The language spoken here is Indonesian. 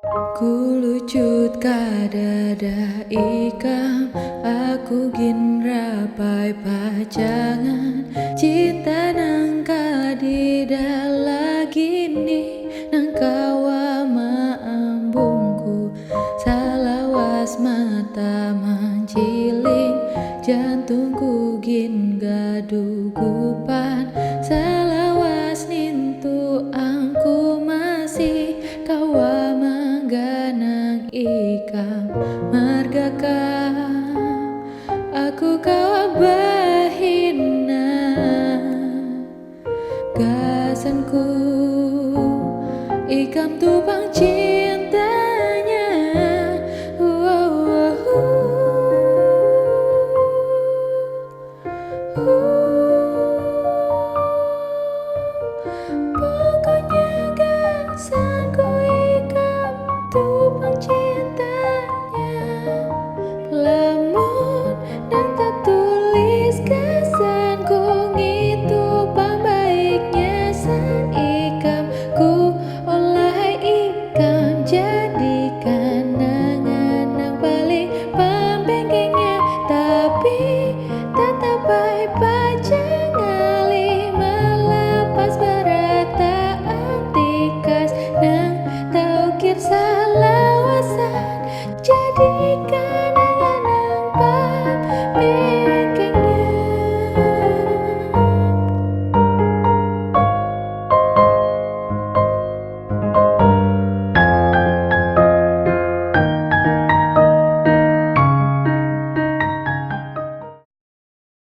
Ku lucut kadada ikam, aku gin rapai pajangan cinta nangka di lagi ni nang kawa maambungku salawas mata manciling jantungku gin gadugupan salawas nintu angku masih kawa ganang ikam margaka aku kau bahina gasanku ikam tupang cinta